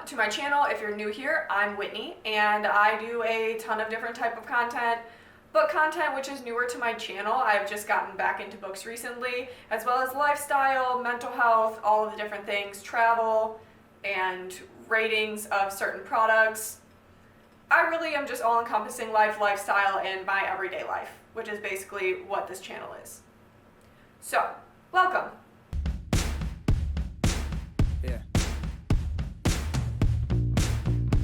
to my channel. If you're new here, I'm Whitney, and I do a ton of different type of content. Book content, which is newer to my channel. I've just gotten back into books recently, as well as lifestyle, mental health, all of the different things, travel, and ratings of certain products. I really am just all-encompassing life, lifestyle, and my everyday life, which is basically what this channel is. So, welcome. Yeah.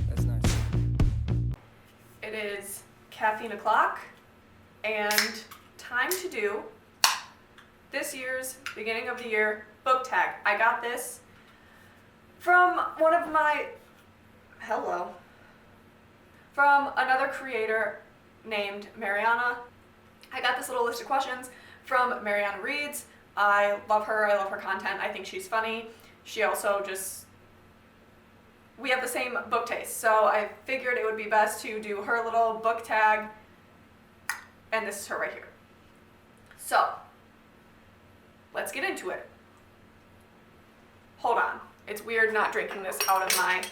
That's nice. It is caffeine o'clock and time to do this year's beginning of the year book tag. I got this from from another creator named Mariana. I got this little list of questions from Mariana Reads. I love her content. I think she's funny. She also we have the same book taste, so I figured it would be best to do her little book tag, and this is her right here. So, let's get into it. Hold on. It's weird not drinking this out of my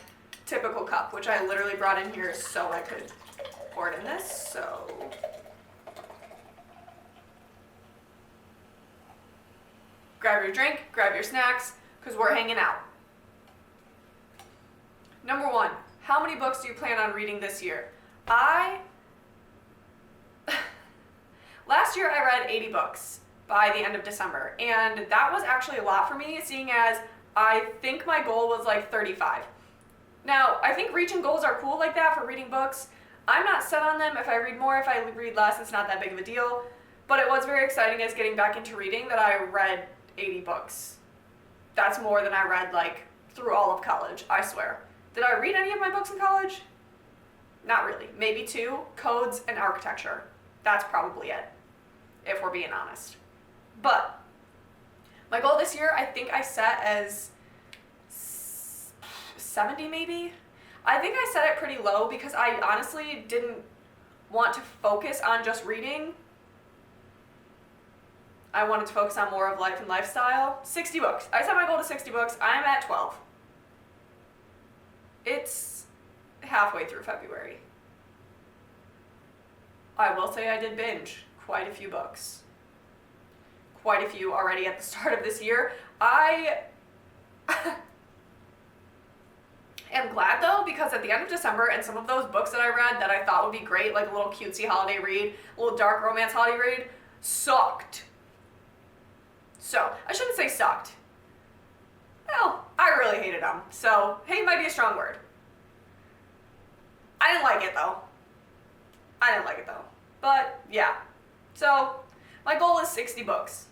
typical cup, which I literally brought in here so I could pour it in this, so... Grab your drink, grab your snacks, because we're hanging out. Number 1, how many books do you plan on reading this year? Last year I read 80 books by the end of December, and that was actually a lot for me, seeing as I think my goal was like 35. Now, I think reaching goals are cool like that for reading books. I'm not set on them. If I read more, if I read less, it's not that big of a deal. But it was very exciting as getting back into reading that I read 80 books. That's more than I read like through all of college, I swear. Did I read any of my books in college? Not really. Maybe 2, codes and architecture. That's probably it, if we're being honest. But my goal this year, I think I set as 70 maybe. I think I set it pretty low because I honestly didn't want to focus on just reading. I wanted to focus on more of life and lifestyle. 60 books. I set my goal to 60 books. I'm at 12. It's halfway through February. I will say I did binge quite a few books. Quite a few already at the start of this year. I am glad though, because at the end of December, and some of those books that I read that I thought would be great, like a little cutesy holiday read, a little dark romance holiday read, sucked. So, I shouldn't say sucked. Well, I really hated them, so hate might be a strong word. I didn't like it though. But yeah, so my goal is 60 books.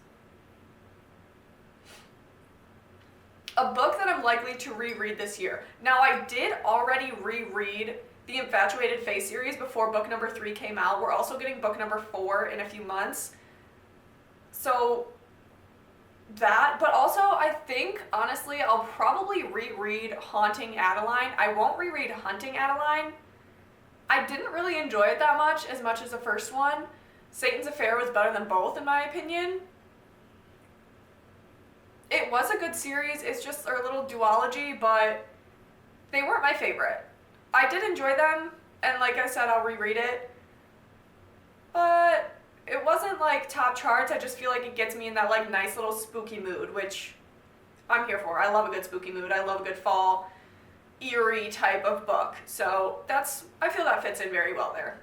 A book that I'm likely to reread this year. Now, I did already reread the Infatuated Face series before book number 3 came out. We're also getting book number 4 in a few months. So that, but also I think, honestly, I'll probably reread Haunting Adeline. I won't reread Hunting Adeline. I didn't really enjoy it that much as the first one. Satan's Affair was better than both, in my opinion. It was a good series. It's just a little duology, but they weren't my favorite. I did enjoy them, and like I said, I'll reread it. But it wasn't like top charts. I just feel like it gets me in that like nice little spooky mood, which I'm here for. I love a good spooky mood. I love a good fall, eerie type of book. So I feel that fits in very well there.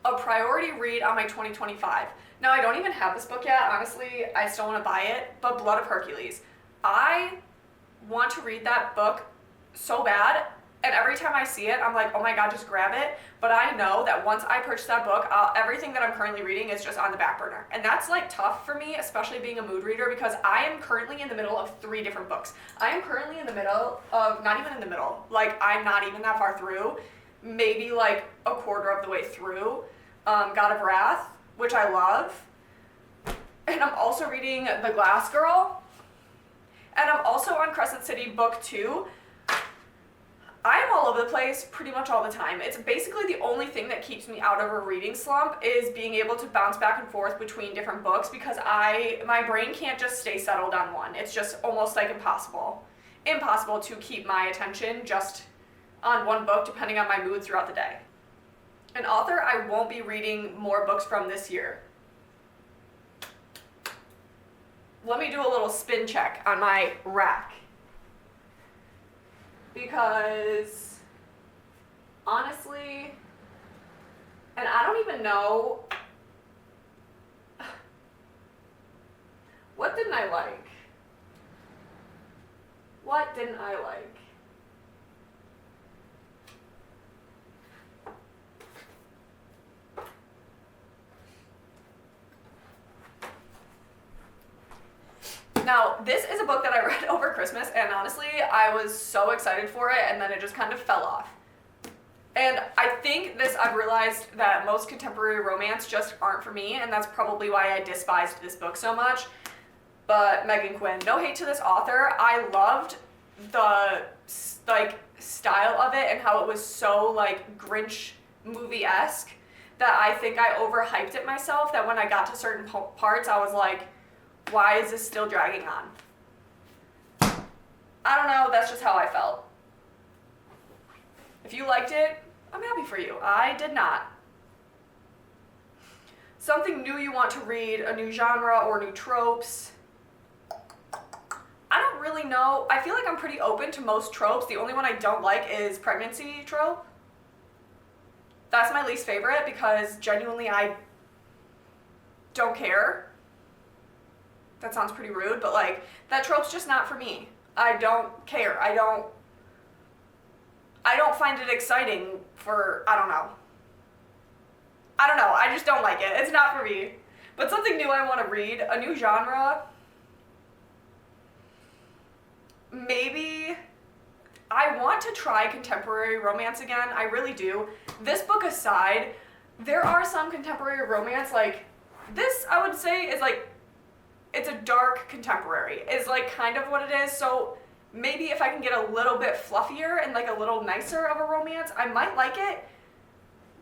A priority read on my 2025. Now, I don't even have this book yet. Honestly, I still want to buy it, but Blood of Hercules. I want to read that book so bad, and every time I see it, I'm like, oh my God, just grab it. But I know that once I purchase that book, everything that I'm currently reading is just on the back burner. And that's like tough for me, especially being a mood reader, because I am currently in the middle of 3 different books. I am currently in the middle of, not even in the middle, like I'm not even that far through, maybe like a quarter of the way through God of Wrath, which I love. And I'm also reading The Glass Girl. And I'm also on Crescent City Book 2. I am all over the place pretty much all the time. It's basically the only thing that keeps me out of a reading slump is being able to bounce back and forth between different books, because my brain can't just stay settled on one. It's just almost like impossible. impossible to keep my attention just on one book depending on my mood throughout the day. An author I won't be reading more books from this year. Let me do a little spin check on my rack. Because honestly, and I don't even know, what didn't I like? What didn't I like? Now, this is a book that I read over Christmas, and honestly, I was so excited for it, and then it just kind of fell off. And I think I've realized that most contemporary romance just aren't for me, and that's probably why I despised this book so much. But Megan Quinn, no hate to this author, I loved the style of it and how it was so Grinch movie-esque that I think I overhyped it myself, that when I got to certain parts, I was like, why is this still dragging on? I don't know, that's just how I felt. If you liked it, I'm happy for you. I did not. Something new you want to read, a new genre or new tropes. I don't really know. I feel like I'm pretty open to most tropes. The only one I don't like is pregnancy trope. That's my least favorite because genuinely I don't care. That sounds pretty rude, but that trope's just not for me. I don't care. I don't find it exciting for, I don't know. I just don't like it. It's not for me. But something new I want to read, a new genre. Maybe I want to try contemporary romance again. I really do. This book aside, there are some contemporary romance, this I would say is it's a dark contemporary, is kind of what it is. So maybe if I can get a little bit fluffier and a little nicer of a romance, I might like it.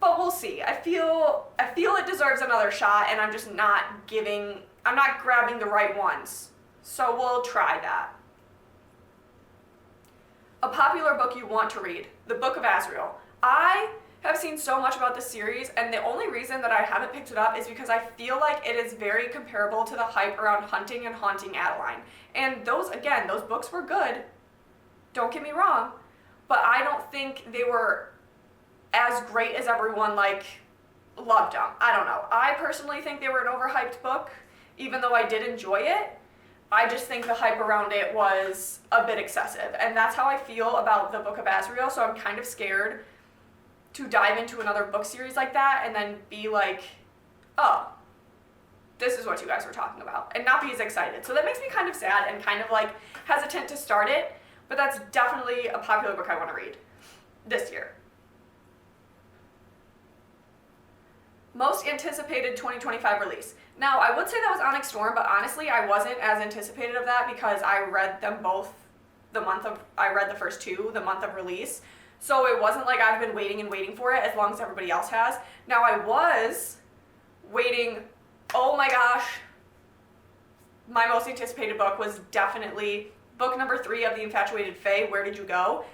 But we'll see. I feel it deserves another shot, and I'm just not grabbing the right ones. So we'll try that. A popular book you want to read, The Book of Azrael. I have seen so much about this series, and the only reason that I haven't picked it up is because I feel like it is very comparable to the hype around Hunting and Haunting Adeline. And those books were good, don't get me wrong, but I don't think they were as great as everyone loved them. I don't know. I personally think they were an overhyped book, even though I did enjoy it. I just think the hype around it was a bit excessive, and that's how I feel about The Book of Azrael, so I'm kind of scared to dive into another book series like that and then be like, oh, this is what you guys were talking about, and not be as excited. So that makes me kind of sad and kind of hesitant to start it, but that's definitely a popular book I want to read this year. Most anticipated 2025 release. Now, I would say that was Onyx Storm, but honestly, I wasn't as anticipated of that because I read them both I read the first two the month of release. So it wasn't like I've been waiting and waiting for it as long as everybody else has. Now, I was waiting, oh my gosh, my most anticipated book was definitely book number 3 of The Infatuated Fae, Where Did You Go?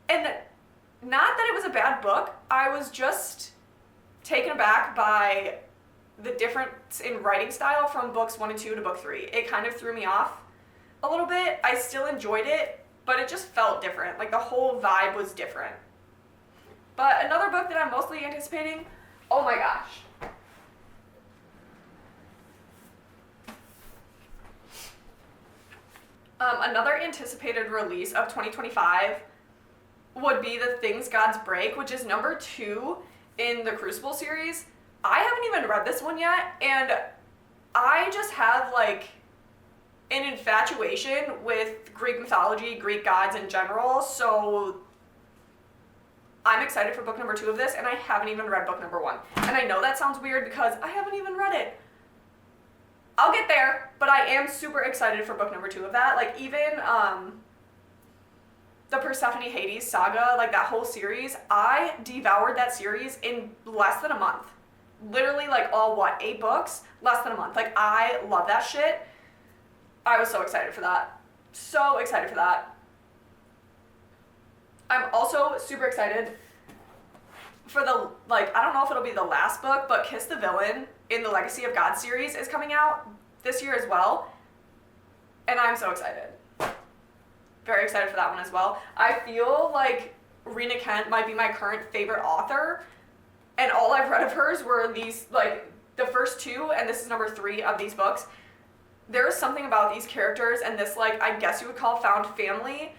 And not that it was a bad book, I was just taken aback by the difference in writing style from books 1 and 2 to book 3. It kind of threw me off a little bit. I still enjoyed it, but it just felt different. The whole vibe was different. But another book that I'm mostly anticipating, oh my gosh. Another anticipated release of 2025 would be The Things Gods Break, which is number 2 in the Crucible series. I haven't even read this one yet, and I just have an infatuation with Greek mythology, Greek gods in general, so I'm excited for book number 2 of this, and I haven't even read book number 1. And I know that sounds weird because I haven't even read it. I'll get there, but I am super excited for book number 2 of that. Even the Persephone Hades saga, that whole series, I devoured that series in less than a month. Literally all 8 books? Less than a month. I love that shit. I was so excited for that. So excited for that. I'm also super excited for the, like, I don't know if it'll be the last book, but Kiss the Villain in the Legacy of God series is coming out this year as well. And I'm so excited. Very excited for that one as well. I feel like Rena Kent might be my current favorite author. And all I've read of hers were these, like, the first two, and this is number 3 of these books. There is something about these characters and this, like, I guess you would call found family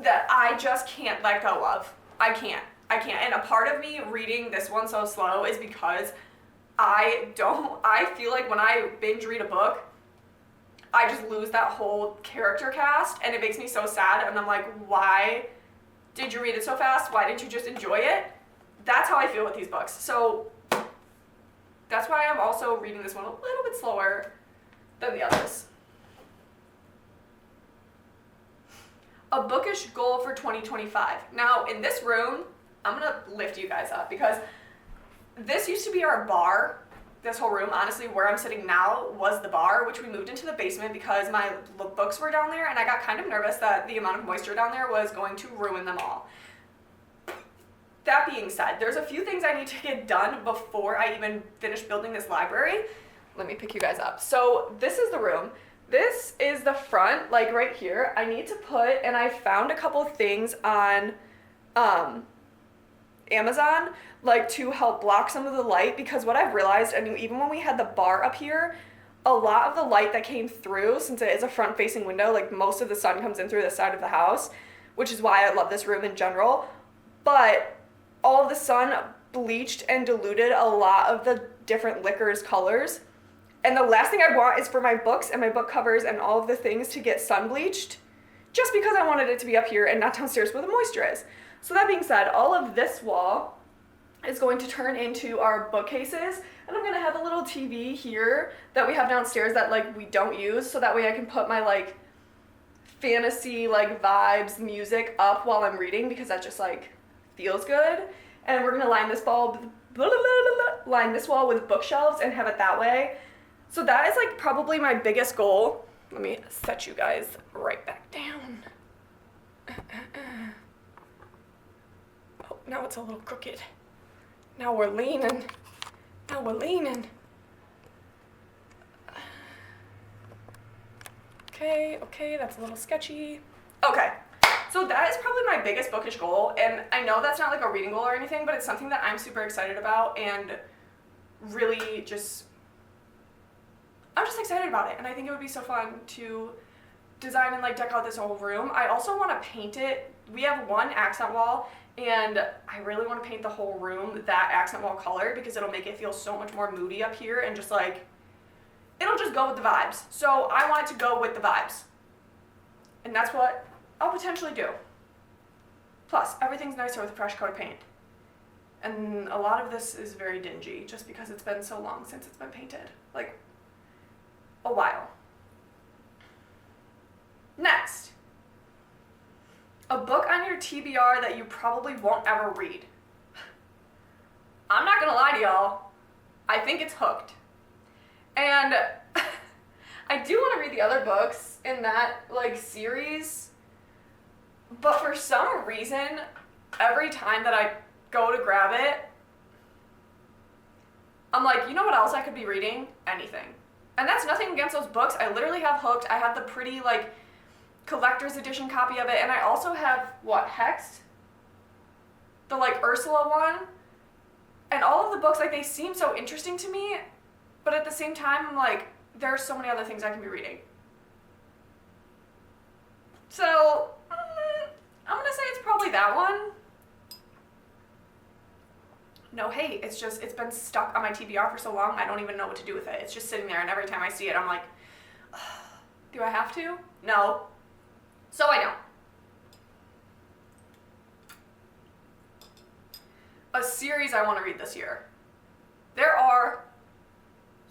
that I just can't let go of. I can't. And a part of me reading this one so slow is because I feel like when I binge read a book, I just lose that whole character cast, and it makes me so sad, and I'm like, why did you read it so fast? Why didn't you just enjoy it? That's how I feel with these books. So that's why I'm also reading this one a little bit slower than the others. A bookish goal for 2025. Now, in this room, I'm gonna lift you guys up because this used to be our bar. This whole room, honestly, where I'm sitting now was the bar, which we moved into the basement because my books were down there, and I got kind of nervous that the amount of moisture down there was going to ruin them all. That being said, there's a few things I need to get done before I even finish building this library. Let me pick you guys up. So this is the room. This is the front, like right here. I need to put, and I found a couple things on Amazon, like to help block some of the light, because what I've realized, and even when we had the bar up here, a lot of the light that came through, since it is a front facing window, like most of the sun comes in through the side of the house, which is why I love this room in general, but all of the sun bleached and diluted a lot of the different liquor's colors. And the last thing I want is for my books and my book covers and all of the things to get sun bleached, just because I wanted it to be up here and not downstairs where the moisture is. So that being said, all of this wall is going to turn into our bookcases, and I'm gonna have a little TV here that we have downstairs that like we don't use, so that way I can put my like fantasy like vibes music up while I'm reading, because that just like feels good. And we're gonna line this wall with bookshelves and have it that way. So that is like probably my biggest goal. Let me set you guys right back down. Oh, now it's a little crooked. Now we're leaning. Okay, that's a little sketchy. Okay, so that is probably my biggest bookish goal, and I know that's not like a reading goal or anything, but it's something that I'm super excited about, and really just, I'm just excited about it, and I think it would be so fun to design and like deck out this whole room. I also want to paint it. We have one accent wall, and I really want to paint the whole room that accent wall color, because it'll make it feel so much more moody up here, and just like, it'll just go with the vibes. So I want it to go with the vibes, and that's what I'll potentially do. Plus, everything's nicer with a fresh coat of paint, and a lot of this is very dingy just because it's been so long since it's been painted, like a while. Next, a book on your TBR that you probably won't ever read. I'm not gonna lie to y'all, I think it's Hooked. And I do want to read the other books in that like series, but for some reason, every time that I go to grab it, I'm like, you know what else I could be reading? Anything. And that's nothing against those books. I literally have Hooked. I have the pretty like collector's edition copy of it, and I also have Hexed, the like Ursula one, and all of the books, like, they seem so interesting to me, but at the same time I'm like, there are so many other things I can be reading. So I'm gonna say it's probably that one. No hate, it's just, it's been stuck on my TBR for so long, I don't even know what to do with it. It's just sitting there, and every time I see it I'm like, do I have to? No. So I don't. A series I want to read this year. There are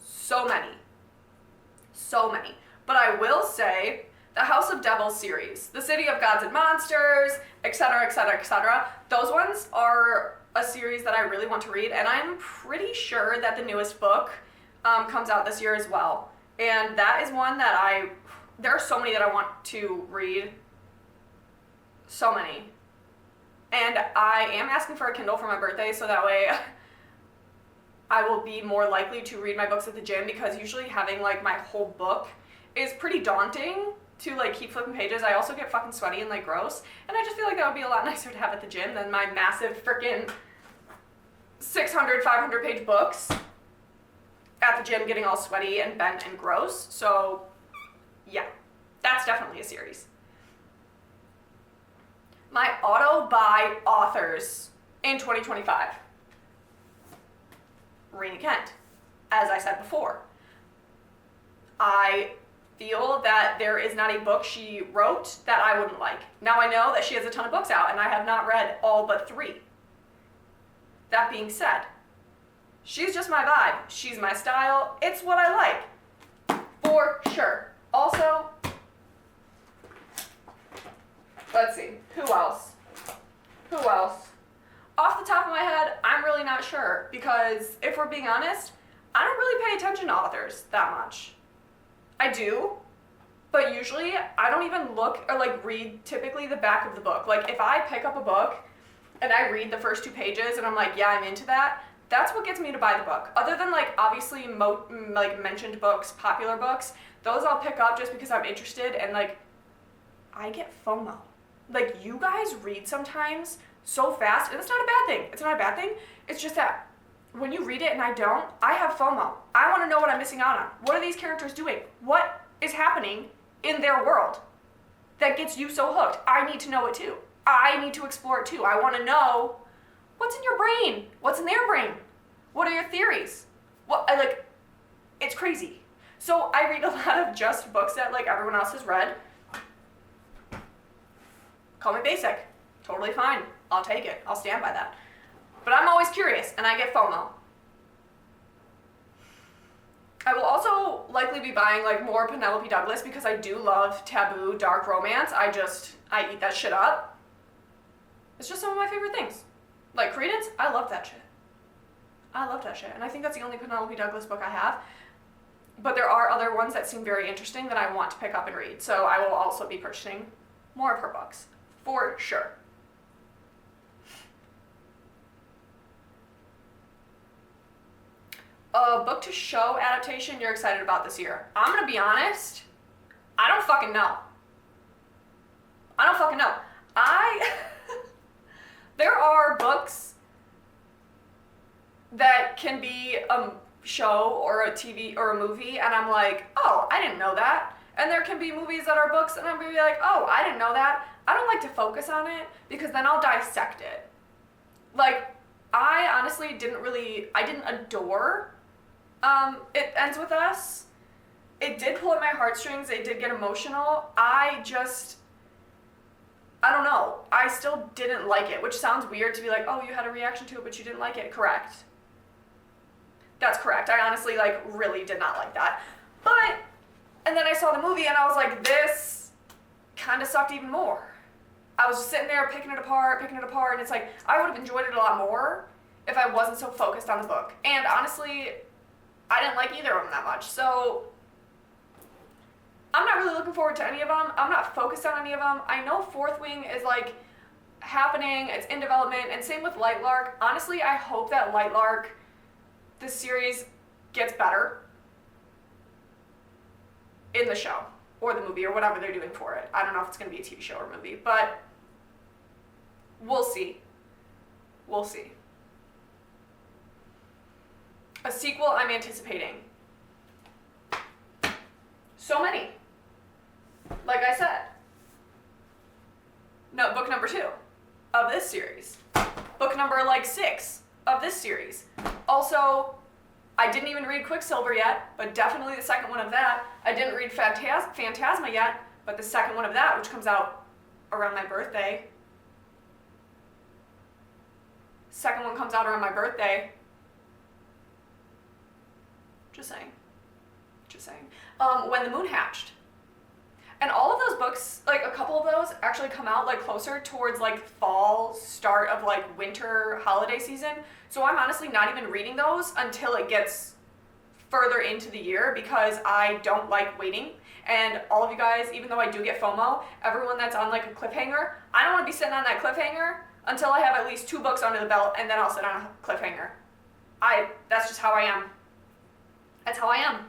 so many. But I will say the House of Devils series, the City of Gods and Monsters, etc., etc., etc. Those ones are a series that I really want to read, and I'm pretty sure that the newest book comes out this year as well. And that is one that there are so many that I want to read. So many. And I am asking for a Kindle for my birthday, so that way I will be more likely to read my books at the gym, because usually having like my whole book is pretty daunting to like keep flipping pages. I also get fucking sweaty and like gross, and I just feel like that would be a lot nicer to have at the gym than my massive freaking 600, 500 page books at the gym getting all sweaty and bent and gross. So yeah, that's definitely a series. My auto-buy authors in 2025. Rena Kent, as I said before. I feel that there is not a book she wrote that I wouldn't like. Now I know that she has a ton of books out, and I have not read all but 3. That being said, she's just my vibe. She's my style. It's what I like. For sure. Also, let's see. Who else? Off the top of my head, I'm really not sure, because if we're being honest, I don't really pay attention to authors that much. I do, but usually I don't even look or like read typically the back of the book. Like if I pick up a book and I read the first 2 pages and I'm like, yeah, I'm into that, that's what gets me to buy the book. Other than like obviously like mentioned books, popular books, those I'll pick up just because I'm interested, and like I get FOMO. Like you guys read sometimes so fast, and it's not a bad thing. It's not a bad thing. It's just that when you read it and I don't, I have FOMO. I want to know what I'm missing out on. What are these characters doing? What is happening in their world that gets you so hooked? I need to know it too. I need to explore it too. I want to know what's in your brain. What's in their brain? What are your theories? It's crazy. So I read a lot of just books that like everyone else has read. Call me basic. Totally fine. I'll take it. I'll stand by that. But I'm always curious, and I get FOMO. I will also likely be buying like more Penelope Douglas, because I do love taboo, dark romance. I eat that shit up. It's just some of my favorite things. Like Credence, I love that shit. And I think that's the only Penelope Douglas book I have. But there are other ones that seem very interesting that I want to pick up and read. So I will also be purchasing more of her books, for sure. A book to show adaptation you're excited about this year. I'm gonna be honest, I don't fucking know. There are books that can be a show or a TV or a movie, and I'm like, oh, I didn't know that. And there can be movies that are books, and I'm gonna be like, oh, I didn't know that. I don't like to focus on it, because then I'll dissect it. Like, I honestly didn't adore It Ends With Us. It did pull at my heartstrings. It did get emotional. I don't know. I still didn't like it, which sounds weird to be like, oh, you had a reaction to it, but you didn't like it. Correct. That's correct. I honestly, really did not like that. And then I saw the movie, and I was like, this kind of sucked even more. I was just sitting there picking it apart, and it's like, I would have enjoyed it a lot more if I wasn't so focused on the book. And honestly, I didn't like either of them that much. So I'm not really looking forward to any of them. I'm not focused on any of them. I know Fourth Wing is happening, it's in development, and same with Light Lark. Honestly, I hope that Light Lark, the series, gets better in the show or the movie or whatever they're doing for it. I don't know if it's going to be a TV show or movie, but we'll see. A sequel I'm anticipating. So many. Like I said. No, book number 2 of this series. Book number 6 of this series. Also, I didn't even read Quicksilver yet, but definitely the second one of that. I didn't read Phantasma yet, but the second one of that, which comes out around my birthday. Second one comes out around my birthday. Just saying. When the Moon Hatched. And all of those books, a couple of those actually come out closer towards fall, start of winter holiday season. So I'm honestly not even reading those until it gets further into the year because I don't like waiting. And all of you guys, even though I do get FOMO, everyone that's on like a cliffhanger, I don't want to be sitting on that cliffhanger until I have at least 2 books under the belt, and then I'll sit on a cliffhanger. That's just how I am. That's how I am.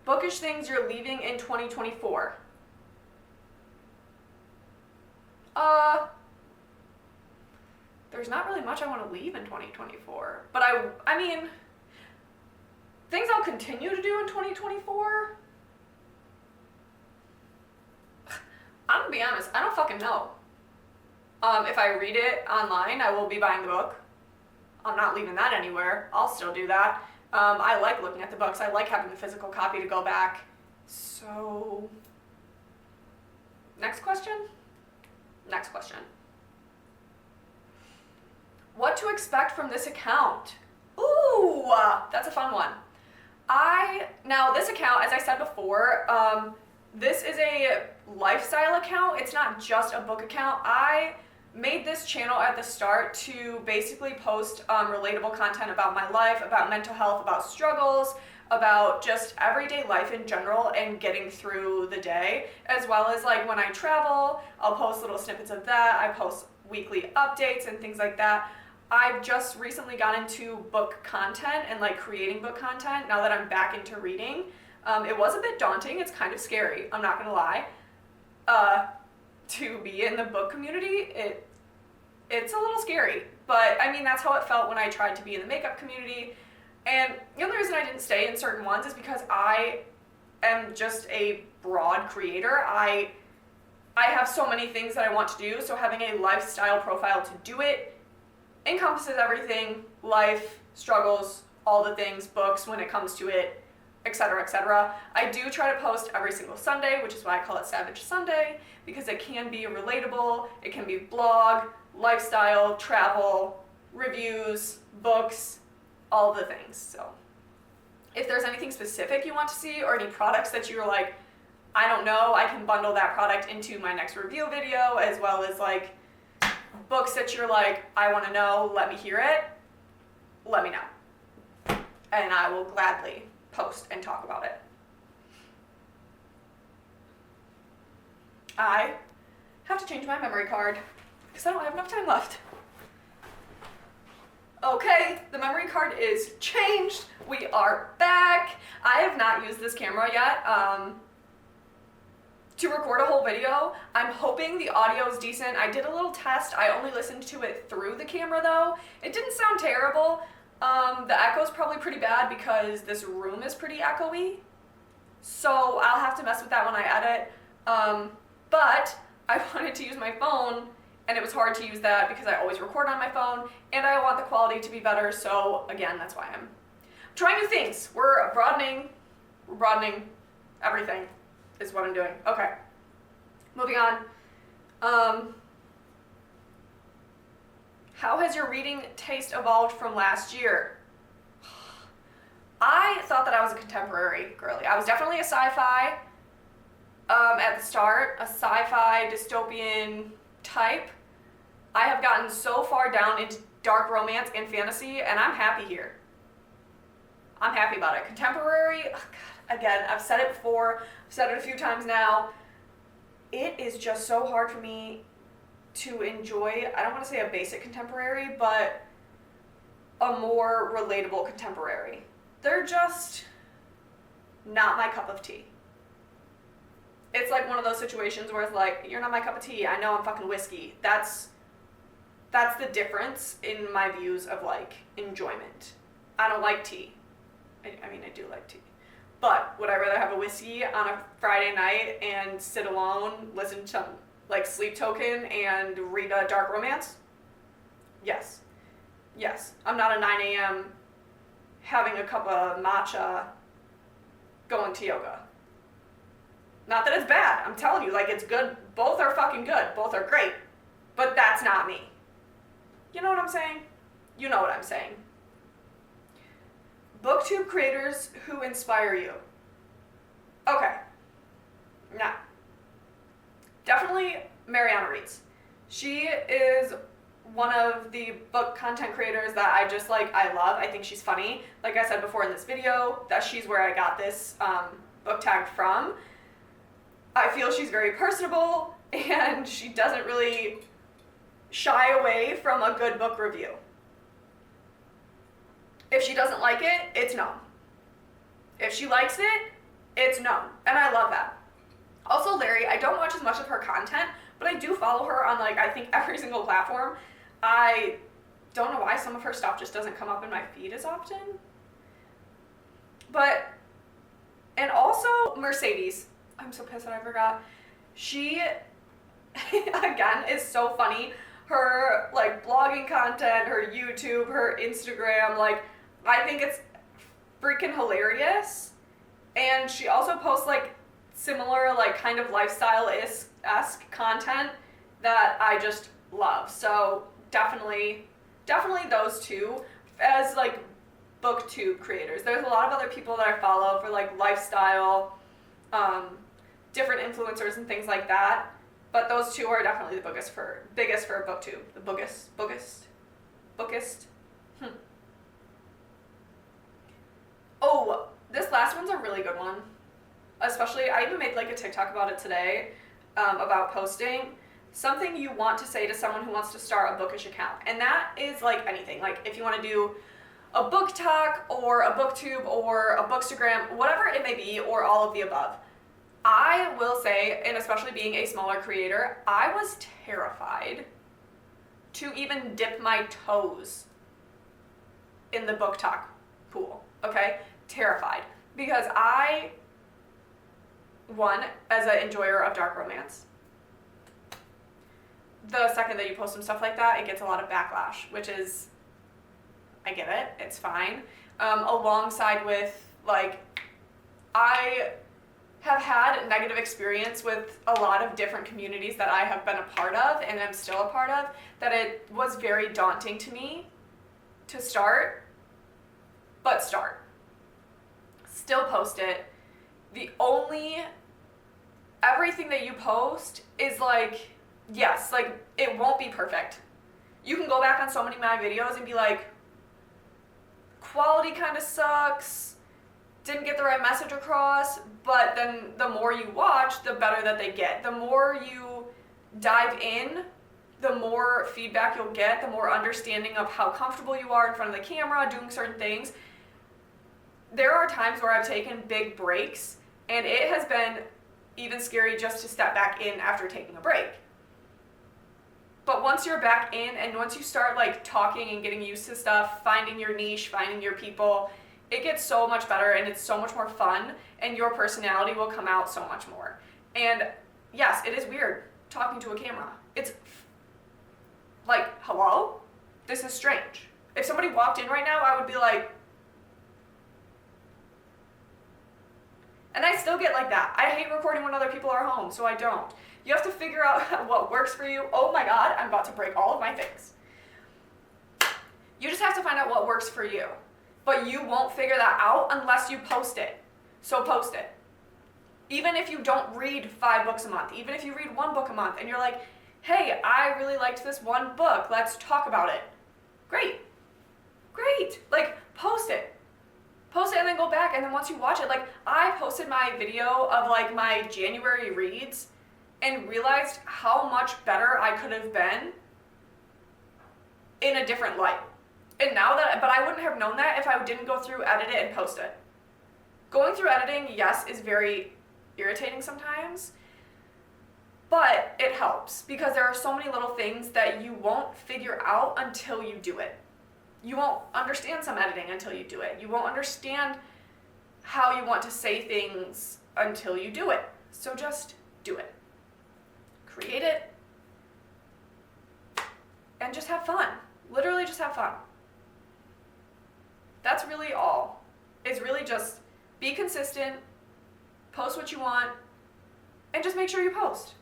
Bookish things you're leaving in 2024. There's not really much I want to leave in 2024. But I mean, things I'll continue to do in 2024? I'm gonna be honest, I don't fucking know. If I read it online, I will be buying the book. I'm not leaving that anywhere. I'll still do that. I like looking at the books. I like having the physical copy to go back. So, next question? Next question. What to expect from this account? Ooh, that's a fun one. Now this account, as I said before, this is a lifestyle account. It's not just a book account. I made this channel at the start to basically post relatable content about my life, about mental health, about struggles, about just everyday life in general and getting through the day, as well as like when I travel, I'll post little snippets of that. I post weekly updates and things like that. I've just recently got into book content and like creating book content now that I'm back into reading. It was a bit daunting. It's kind of scary. I'm not gonna lie. To be in the book community, it's a little scary. But I mean, that's how it felt when I tried to be in the makeup community. And the only reason I didn't stay in certain ones is because I am just a broad creator. I have so many things that I want to do. So having a lifestyle profile to do it encompasses everything, life, struggles, all the things, books when it comes to it, etc., etc. I do try to post every single Sunday, which is why I call it Savage Sunday, because it can be relatable, it can be blog, lifestyle, travel, reviews, books, all the things. So if there's anything specific you want to see or any products that you're like, I don't know, I can bundle that product into my next review video, as well as like books that you're like, I want to know, let me hear it, let me know. And I will gladly post and talk about it. I have to change my memory card because I don't have enough time left. Okay, the memory card is changed. We are back. I have not used this camera yet to record a whole video. I'm hoping the audio is decent. I did a little test. I only listened to it through the camera though. It didn't sound terrible. The echo's probably pretty bad because this room is pretty echoey. So I'll have to mess with that when I edit. But I wanted to use my phone and it was hard to use that because I always record on my phone and I want the quality to be better. So again, that's why I'm trying new things. We're broadening everything is what I'm doing. Okay, moving on. How has your reading taste evolved from last year? I thought that I was a contemporary girly. I was definitely a sci-fi at the start, a sci-fi dystopian type. I have gotten so far down into dark romance and fantasy, and I'm happy here. I'm happy about it. Contemporary, oh God, again, I've said it before, I've said it a few times now. It is just so hard for me to enjoy, I don't want to say a basic contemporary, but a more relatable contemporary. They're just not my cup of tea. It's like one of those situations where it's like, you're not my cup of tea, I know I'm fucking whiskey. That's the difference in my views of like enjoyment. I don't like tea. I mean, I do like tea. But would I rather have a whiskey on a Friday night and sit alone, listen to like Sleep Token and read a dark romance? Yes. Yes. I'm not a 9 a.m. having a cup of matcha going to yoga. Not that it's bad. I'm telling you, like, it's good. Both are fucking good. Both are great. But that's not me. You know what I'm saying? You know what I'm saying. Booktube creators who inspire you. Okay. Now, definitely Mariana Reeds. She is one of the book content creators that I just like, I love. I think she's funny. Like I said before in this video, that she's where I got this book tag from. I feel she's very personable and she doesn't really shy away from a good book review. If she doesn't like it, it's known. If she likes it, it's known. And I love that. Also, Larry, I don't watch as much of her content, but I do follow her on, like, I think every single platform. I don't know why some of her stuff just doesn't come up in my feed as often. But, and also Mercedes. I'm so pissed that I forgot. She, again, is so funny. Her, like, blogging content, her YouTube, her Instagram, like, I think it's freaking hilarious. And she also posts, like, similar, like, kind of lifestyle-esque content that I just love. So definitely those two as, like, booktube creators. There's a lot of other people that I follow for, like, lifestyle, different influencers and things like that. But those two are definitely the biggest for booktube. The bookist. Oh, this last one's a really good one. Especially, I even made like a TikTok about it today, about posting something you want to say to someone who wants to start a bookish account. And that is like anything. Like if you want to do a book talk or a booktube or a bookstagram, whatever it may be, or all of the above. I will say, and especially being a smaller creator, I was terrified to even dip my toes in the book talk pool, okay? Terrified. Because one, as an enjoyer of dark romance, the second that you post some stuff like that, it gets a lot of backlash, which is, I get it, it's fine. Alongside with, like, I have had negative experience with a lot of different communities that I have been a part of and am still a part of, that it was very daunting to me to start, but start. Still post it. Everything that you post is like, yes, like, it won't be perfect. You can go back on so many of my videos and be like, quality kind of sucks, didn't get the right message across, but then the more you watch, the better that they get. The more you dive in, the more feedback you'll get, the more understanding of how comfortable you are in front of the camera, doing certain things. There are times where I've taken big breaks, and it has been even scary just to step back in after taking a break. But once you're back in, and once you start like talking and getting used to stuff, finding your niche, finding your people, it gets so much better and it's so much more fun, and your personality will come out so much more. And yes, it is weird talking to a camera. It's like, hello? This is strange. If somebody walked in right now, I would be like, and I still get like that. I hate recording when other people are home, so I don't. You have to figure out what works for you. Oh my God, I'm about to break all of my things. You just have to find out what works for you. But you won't figure that out unless you post it. So post it. Even if you don't read 5 books a month, even if you read 1 book a month and you're like, hey, I really liked this one book, let's talk about it. Great. Like, post it. Post it and then go back, and then once you watch it, like, I posted my video of like my January reads and realized how much better I could have been in a different light. And now that, but I wouldn't have known that if I didn't go through, edit it, and post it. Going through editing, yes, is very irritating sometimes, but it helps because there are so many little things that you won't figure out until you do it. You won't understand some editing until you do it. You won't understand how you want to say things until you do it. So just do it. Create it. And just have fun. Literally just have fun. That's really all. It's really just be consistent, post what you want, and just make sure you post.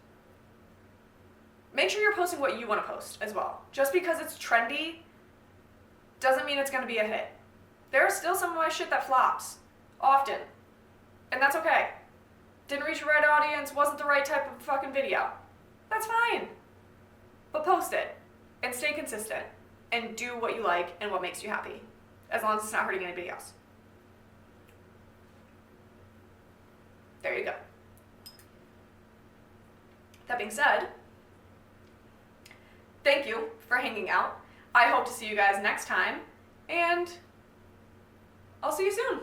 Make sure you're posting what you want to post as well. Just because it's trendy doesn't mean it's going to be a hit. There's still some of my shit that flops. Often. And that's okay. Didn't reach the right audience, wasn't the right type of fucking video. That's fine. But post it. and stay consistent and do what you like and what makes you happy, as long as it's not hurting anybody else. There you go. That being said, thank you for hanging out. I hope to see you guys next time, and I'll see you soon.